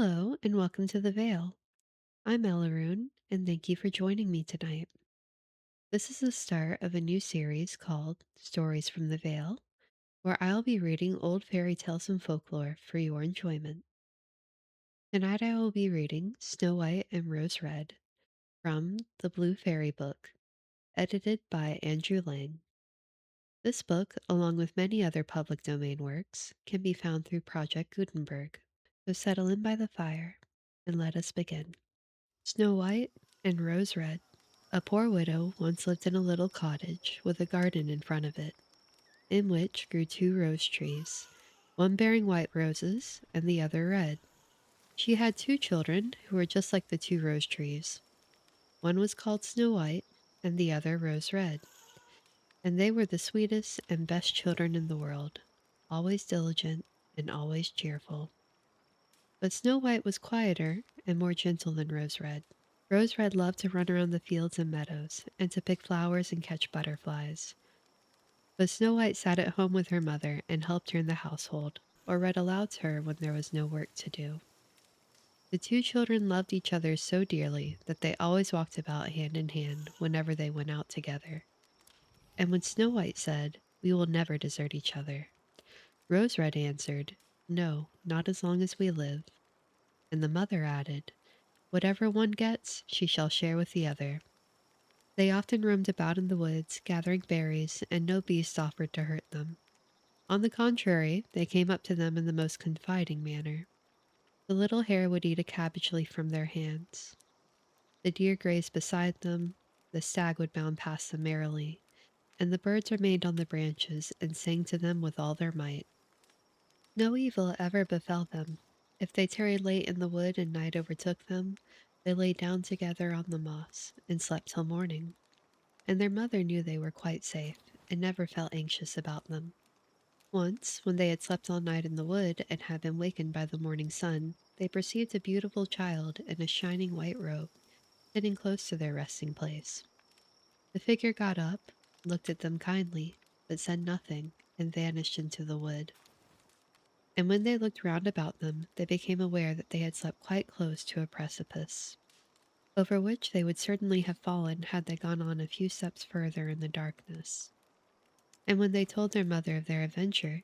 Hello, and welcome to the Vale. I'm Elaroon, and thank you for joining me tonight. This is the start of a new series called Stories from the Vale, where I'll be reading old fairy tales and folklore for your enjoyment. Tonight I will be reading Snow White and Rose Red from the Blue Fairy Book, edited by Andrew Lang. This book, along with many other public domain works, can be found through Project Gutenberg. So settle in by the fire, and let us begin. Snow White and Rose Red. A poor widow once lived in a little cottage with a garden in front of it, in which grew two rose trees, one bearing white roses and the other red. She had two children who were just like the two rose trees. One was called Snow White and the other Rose Red, and they were the sweetest and best children in the world, always diligent and always cheerful. But Snow White was quieter and more gentle than Rose Red. Rose Red loved to run around the fields and meadows, and to pick flowers and catch butterflies. But Snow White sat at home with her mother and helped her in the household, or read aloud to her when there was no work to do. The two children loved each other so dearly that they always walked about hand in hand whenever they went out together. And when Snow White said, "We will never desert each other," Rose Red answered, "No, not as long as we live." And the mother added, "Whatever one gets, she shall share with the other." They often roamed about in the woods, gathering berries, and no beast offered to hurt them. On the contrary, they came up to them in the most confiding manner. The little hare would eat a cabbage leaf from their hands. The deer grazed beside them, the stag would bound past them merrily, and the birds remained on the branches and sang to them with all their might. No evil ever befell them. If they tarried late in the wood and night overtook them, they lay down together on the moss and slept till morning. And their mother knew they were quite safe, and never felt anxious about them. Once, when they had slept all night in the wood and had been wakened by the morning sun, they perceived a beautiful child in a shining white robe, sitting close to their resting place. The figure got up, looked at them kindly, but said nothing, and vanished into the wood. And when they looked round about them, they became aware that they had slept quite close to a precipice, over which they would certainly have fallen had they gone on a few steps further in the darkness. And when they told their mother of their adventure,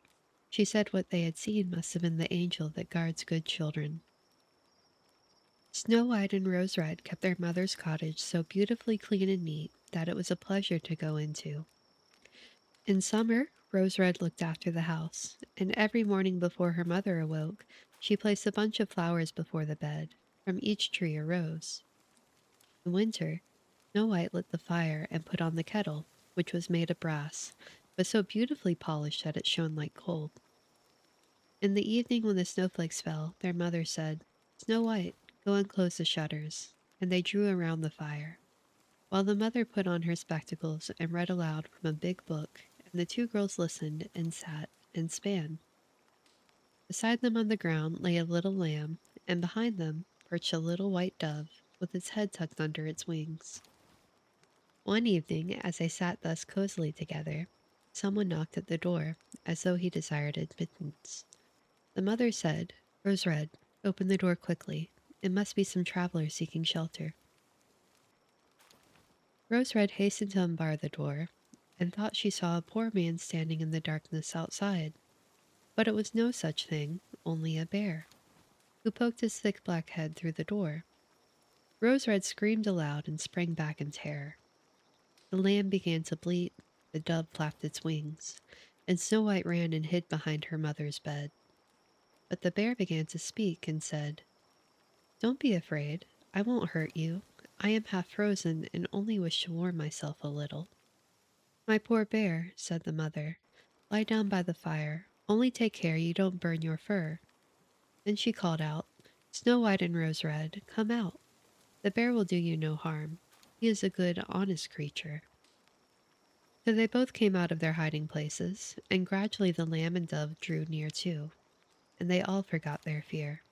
she said what they had seen must have been the angel that guards good children. Snow White and Rose Red kept their mother's cottage so beautifully clean and neat that it was a pleasure to go into. In summer, Rose Red looked after the house, and every morning before her mother awoke, she placed a bunch of flowers before the bed, from each tree a rose. In winter, Snow White lit the fire and put on the kettle, which was made of brass, but so beautifully polished that it shone like gold. In the evening when the snowflakes fell, their mother said, "Snow White, go and close the shutters," and they drew around the fire, while the mother put on her spectacles and read aloud from a big book, and the two girls listened and sat and span. Beside them on the ground lay a little lamb, and behind them perched a little white dove, with its head tucked under its wings. One evening, as they sat thus cozily together, someone knocked at the door, as though he desired admittance. The mother said, "Rose Red, open the door quickly. It must be some traveler seeking shelter." Rose Red hastened to unbar the door, and thought she saw a poor man standing in the darkness outside. But it was no such thing, only a bear, who poked his thick black head through the door. Rose Red screamed aloud and sprang back in terror. The lamb began to bleat, the dove flapped its wings, and Snow White ran and hid behind her mother's bed. But the bear began to speak and said, "Don't be afraid. I won't hurt you. I am half frozen and only wish to warm myself a little." "My poor bear," said the mother, "lie down by the fire. Only take care you don't burn your fur." Then she called out, "Snow White and Rose Red, come out. The bear will do you no harm. He is a good, honest creature." So they both came out of their hiding places, and gradually the lamb and dove drew near too, and they all forgot their fear.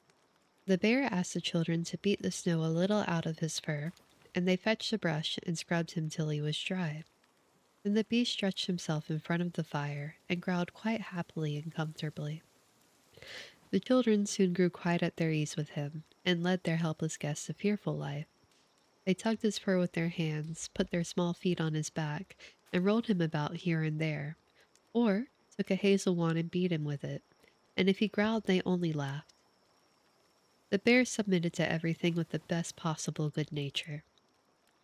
The bear asked the children to beat the snow a little out of his fur, and they fetched a brush and scrubbed him till he was dry. Then the beast stretched himself in front of the fire and growled quite happily and comfortably. The children soon grew quite at their ease with him, and led their helpless guest a fearful life. They tugged his fur with their hands, put their small feet on his back, and rolled him about here and there, or took a hazel wand and beat him with it, and if he growled they only laughed. The bear submitted to everything with the best possible good nature.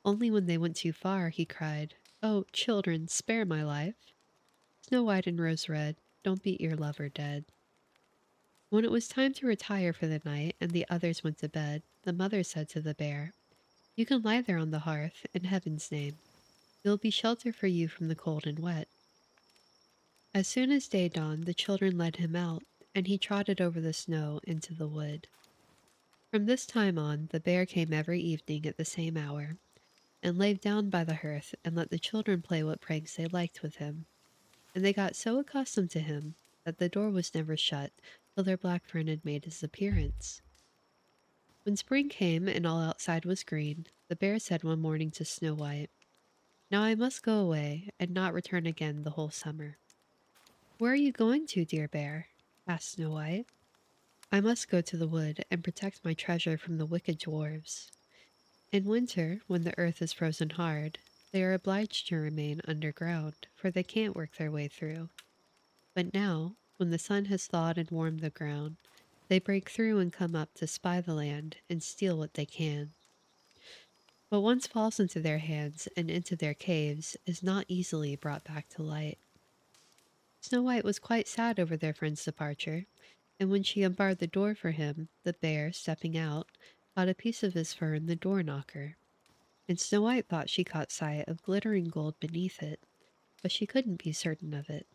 Only when they went too far, he cried, "Oh, children, spare my life! Snow White and Rose Red, don't beat your lover dead." When it was time to retire for the night and the others went to bed, the mother said to the bear, "You can lie there on the hearth, in heaven's name. It will be shelter for you from the cold and wet." As soon as day dawned, the children led him out, and he trotted over the snow into the wood. From this time on, the bear came every evening at the same hour, and lay down by the hearth and let the children play what pranks they liked with him. And they got so accustomed to him that the door was never shut till their black friend had made his appearance. When spring came and all outside was green, the bear said one morning to Snow White, "Now I must go away and not return again the whole summer." "Where are you going to, dear bear?" asked Snow White. "I must go to the wood and protect my treasure from the wicked dwarves. In winter, when the earth is frozen hard, they are obliged to remain underground, for they can't work their way through. But now, when the sun has thawed and warmed the ground, they break through and come up to spy the land and steal what they can. What once falls into their hands and into their caves is not easily brought back to light." Snow White was quite sad over their friend's departure, and when she unbarred the door for him, the bear, stepping out, caught a piece of his fur in the door knocker, and Snow White thought she caught sight of glittering gold beneath it, but she couldn't be certain of it.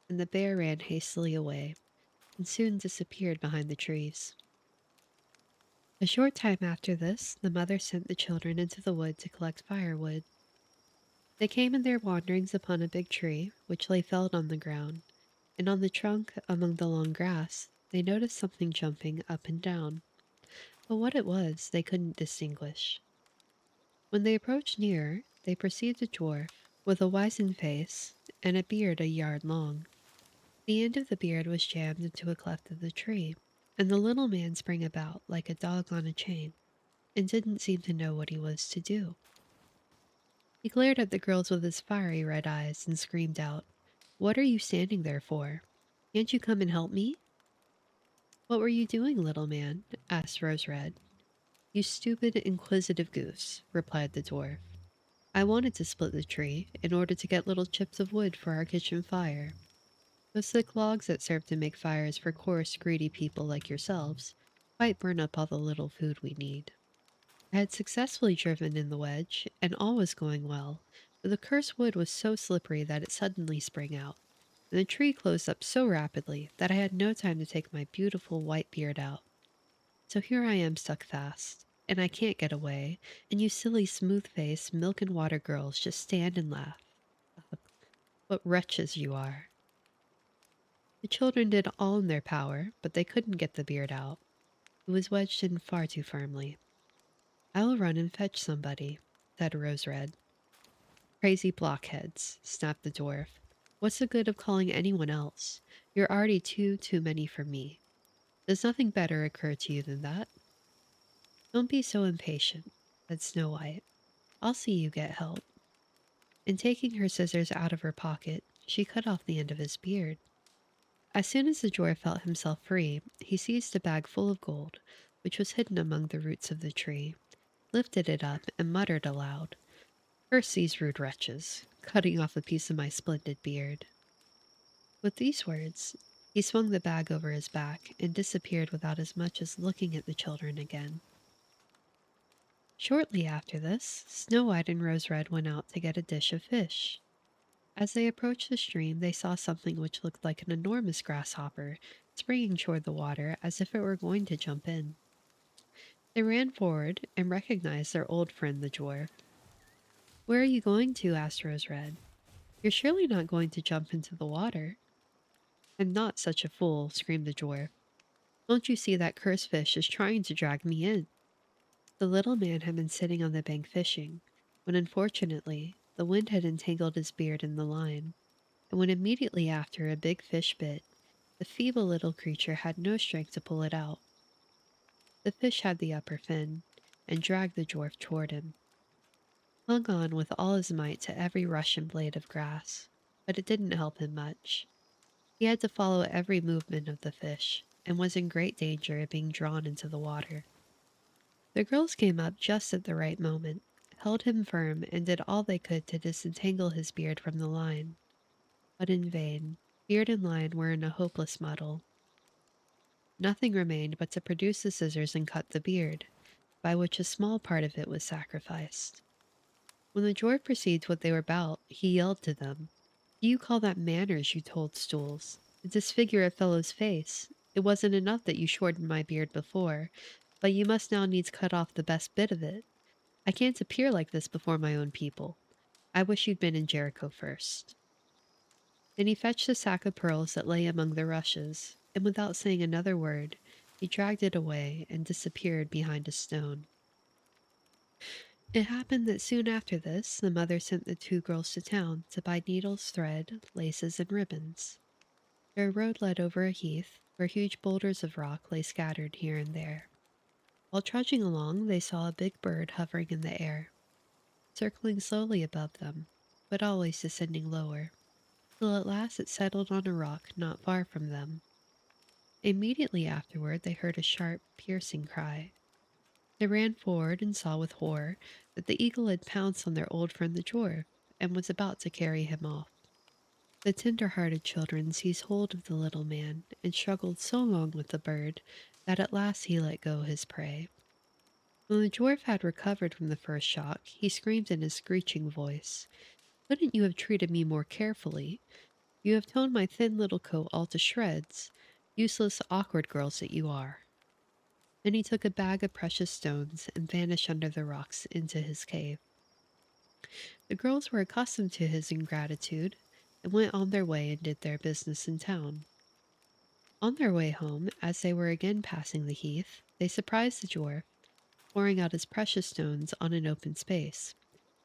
And the bear ran hastily away, and soon disappeared behind the trees. A short time after this, the mother sent the children into the wood to collect firewood. They came in their wanderings upon a big tree, which lay felled on the ground, and on the trunk, among the long grass, they noticed something jumping up and down, but what it was they couldn't distinguish. When they approached nearer, they perceived a dwarf, with a wizened face, and a beard a yard long. The end of the beard was jammed into a cleft of the tree, and the little man sprang about like a dog on a chain, and didn't seem to know what he was to do. He glared at the girls with his fiery red eyes and screamed out, "What are you standing there for? Can't you come and help me?" "What were you doing, little man?" asked Rose Red. "You stupid, inquisitive goose," replied the dwarf. "I wanted to split the tree in order to get little chips of wood for our kitchen fire. Those thick logs that serve to make fires for coarse, greedy people like yourselves quite burn up all the little food we need." I had successfully driven in the wedge, and all was going well, but the cursed wood was so slippery that it suddenly sprang out, and the tree closed up so rapidly that I had no time to take my beautiful white beard out. So here I am stuck fast, and I can't get away, and you silly smooth-faced milk and water girls just stand and laugh. Ugh, what wretches you are. The children did all in their power, but they couldn't get the beard out. It was wedged in far too firmly. "I will run and fetch somebody," said Rose Red. "Crazy blockheads," snapped the dwarf. "What's the good of calling anyone else? You're already too many for me. Does nothing better occur to you than that?" "Don't be so impatient," said Snow White. "I'll see you get help." And taking her scissors out of her pocket, she cut off the end of his beard. As soon as the dwarf felt himself free, he seized a bag full of gold, which was hidden among the roots of the tree, lifted it up, and muttered aloud, "Curse these rude wretches, cutting off a piece of my splendid beard." With these words, he swung the bag over his back and disappeared without as much as looking at the children again. Shortly after this, Snow White and Rose Red went out to get a dish of fish. As they approached the stream, they saw something which looked like an enormous grasshopper springing toward the water as if it were going to jump in. They ran forward and recognized their old friend the dwarf. "Where are you going to?" asked Rose Red. "You're surely not going to jump into the water." "I'm not such a fool," screamed the dwarf. "Don't you see that cursed fish is trying to drag me in?" The little man had been sitting on the bank fishing, when unfortunately the wind had entangled his beard in the line, and when immediately after a big fish bit, The feeble little creature had no strength to pull it out. The fish had the upper fin and dragged the dwarf toward him, hung on with all his might to every Russian blade of grass, but it didn't help him much. He had to follow every movement of the fish and was in great danger of being drawn into the water. The girls came up just at the right moment, held him firm, and did all they could to disentangle his beard from the line, but in vain. Beard and line were in a hopeless muddle. Nothing remained but to produce the scissors and cut the beard, by which a small part of it was sacrificed. When the dwarf perceived what they were about, he yelled to them, "Do you call that manners, you toadstools? To disfigure a fellow's face? It wasn't enough that you shortened my beard before, but you must now needs cut off the best bit of it. I can't appear like this before my own people. I wish you'd been in Jericho first." Then he fetched a sack of pearls that lay among the rushes, and without saying another word, he dragged it away and disappeared behind a stone. It happened that soon after this, the mother sent the two girls to town to buy needles, thread, laces, and ribbons. Their road led over a heath, where huge boulders of rock lay scattered here and there. While trudging along, they saw a big bird hovering in the air, circling slowly above them, but always descending lower, till at last it settled on a rock not far from them. Immediately afterward, they heard a sharp, piercing cry. They ran forward and saw with horror that the eagle had pounced on their old friend the dwarf and was about to carry him off. The tender-hearted children seized hold of the little man and struggled so long with the bird that at last he let go his prey. When the dwarf had recovered from the first shock, he screamed in his screeching voice, "Couldn't you have treated me more carefully? You have torn my thin little coat all to shreds. Useless, awkward girls that you are." Then he took a bag of precious stones and vanished under the rocks into his cave. The girls were accustomed to his ingratitude and went on their way and did their business in town. On their way home, as they were again passing the heath, they surprised the dwarf pouring out his precious stones on an open space,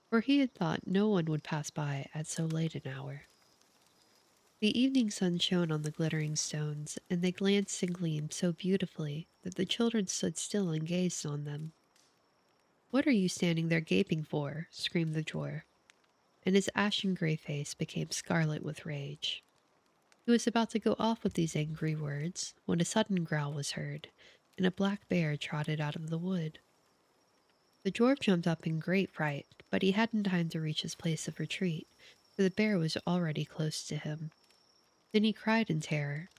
for he had thought no one would pass by at so late an hour. The evening sun shone on the glittering stones, and they glanced and gleamed so beautifully that the children stood still and gazed on them. "What are you standing there gaping for?" screamed the dwarf, and his ashen gray face became scarlet with rage. He was about to go off with these angry words when a sudden growl was heard, and a black bear trotted out of the wood. The dwarf jumped up in great fright, but he hadn't time to reach his place of retreat, for the bear was already close to him. Then he cried in terror,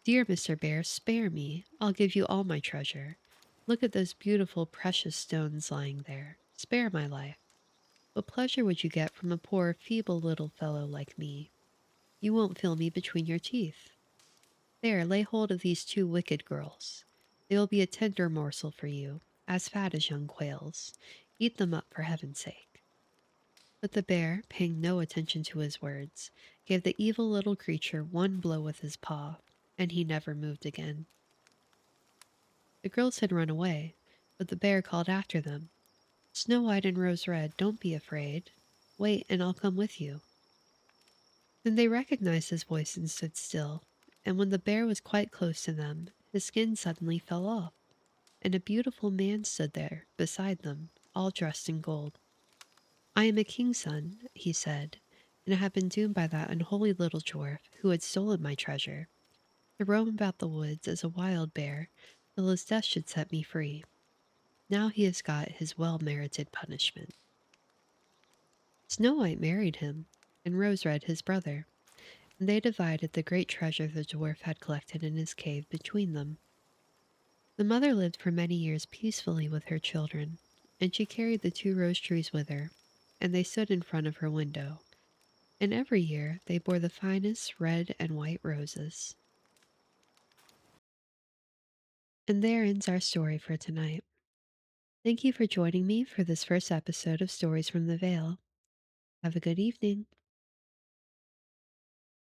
"Dear Mr. Bear, spare me. I'll give you all my treasure. Look at those beautiful precious stones lying there. Spare my life. What pleasure would you get from a poor, feeble little fellow like me? You won't feel me between your teeth. There, lay hold of these two wicked girls. They will be a tender morsel for you, as fat as young quails. Eat them up for heaven's sake." But the bear, paying no attention to his words, gave the evil little creature one blow with his paw, and he never moved again. The girls had run away, but the bear called after them, "Snow White and Rose Red, don't be afraid. Wait, and I'll come with you." Then they recognized his voice and stood still, and when the bear was quite close to them, his skin suddenly fell off, and a beautiful man stood there beside them, all dressed in gold. "I am a king's son," he said, "and I have been doomed by that unholy little dwarf who had stolen my treasure, to roam about the woods as a wild bear till his death should set me free. Now he has got his well-merited punishment." Snow White married him, and Rose Red his brother, and they divided the great treasure the dwarf had collected in his cave between them. The mother lived for many years peacefully with her children, and she carried the two rose trees with her, and they stood in front of her window, and every year they bore the finest red and white roses. And there ends our story for tonight. Thank you for joining me for this first episode of Stories from the Vale. Have a good evening.